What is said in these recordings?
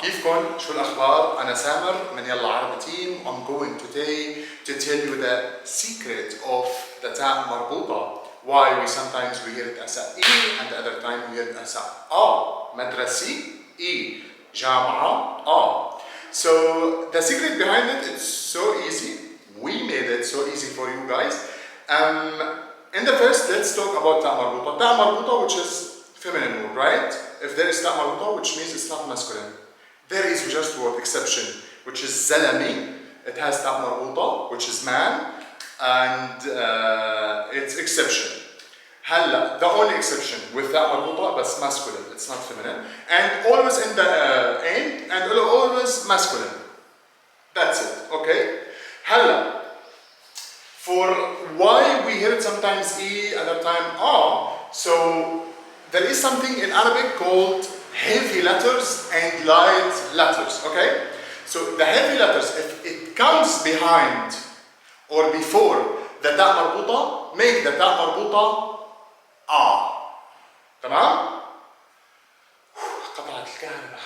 كيفكن؟ شو الأخبار؟ أنا سامر من يلا عربي team. I'm going today to tell you the secret of the تاء مربوطة. Why we sometimes we hear it as a E and the other time we hear it as a A. مدرسي E. جامعة A. So the secret behind it, it's so easy. We made it so easy for you guys. In the first, let's talk about تاء مربوطة. تاء مربوطة, which is feminine word, right? If there is تاء مربوطة, which means it's not masculine. There is just one exception, which is زلمي. It has تاء مربوطة, which is man, and it's exception. هلا, the only exception with تاء مربوطة, but it's masculine, it's not feminine. And always in the end, and always masculine. That's it, okay? هلا, for why we hear it sometimes E, other time A, so there is something in Arabic called heavy letters and light letters, okay? So the heavy letters, if it comes behind or before the تاء مربوطة, make the تاء مربوطة A. تمام؟ قطعت الكهرباء.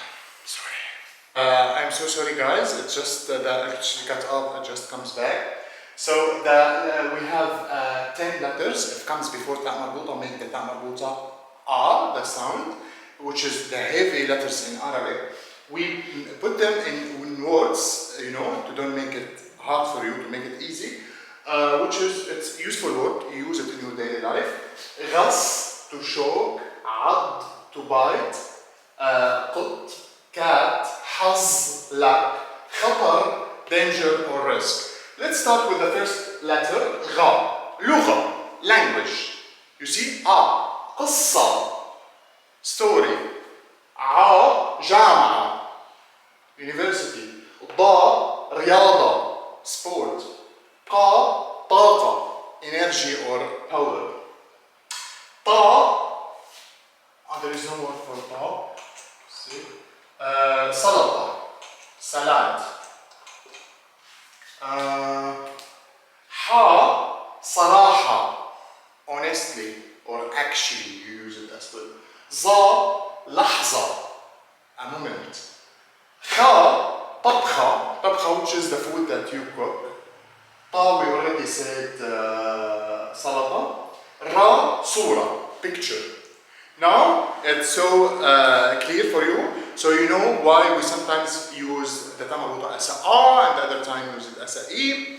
Sorry. I'm so sorry guys, it's just the electricity cut off, it just comes back. So we have 10 letters. If it comes before تاء مربوطة, make the تاء مربوطة A, the sound, which is the heavy letters in Arabic. We put them in words, you know, to don't make it hard for you, to make it easy. Which is, it's useful word, you use it in your daily life. غص, to choke, عض, to bite, قط, cat, حظ, luck, خطر, danger or risk. Let's start with the first letter, غ. لغة, language. You see, A, قصة, story. ع, جامعة, university. ض, رياضة, sport. ق, طاقة, energy or power. ط, there is no word for ط. See? سلطة, salad. ح, صراحة, honestly or actually, you use it as well. ظ, لحظة, a moment. خ, طبخة, طبخة, which is the food that you cook. ط, we already said سلطة. ر, صورة, picture. Now it's so clear for you, so you know why we sometimes use the تاء مربوطة as a A and the other time use it as a E.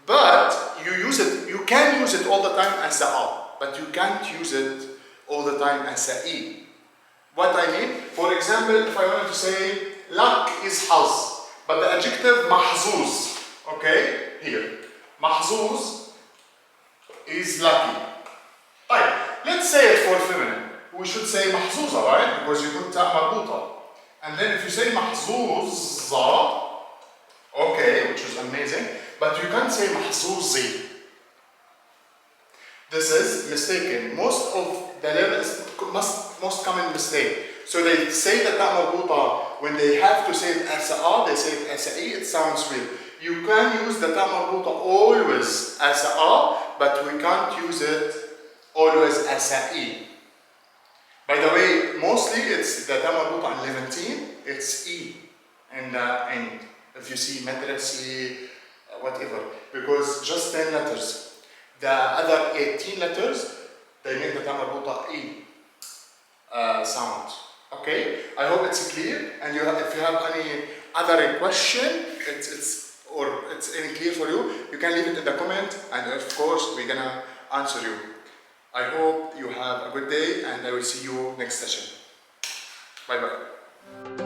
But you can use it all the time as a A, but you can't use it all the time as a E. What I mean, for example, if I wanted to say luck is حظ, but the adjective محظوظ, okay, here, محظوظ is lucky. Right, let's say it for feminine. We should say محظوظة, right? Because you put تاء مربوطة. And then if you say محظوظة, okay, which is amazing, but you can't say محظوظي. This is mistaken. Most of the learners, most common mistake. So they say the تاء مربوطة when they have to say it as a A, they say it as a E, it sounds weird. You can use the تاء مربوطة always as a A, but we can't use it always as a E. By the way, mostly it's the تاء مربوطة in Levantine, it's E in the end. If you see مدرسي, whatever, because just 10 letters. The other 18 letters, they make the تاء مربوطة E sound. Okay, I hope it's clear. And if you have any other question, it's any clear for you, you can leave it in the comment, and of course we're gonna answer you. I hope you have a good day, and I will see you next session. Bye bye.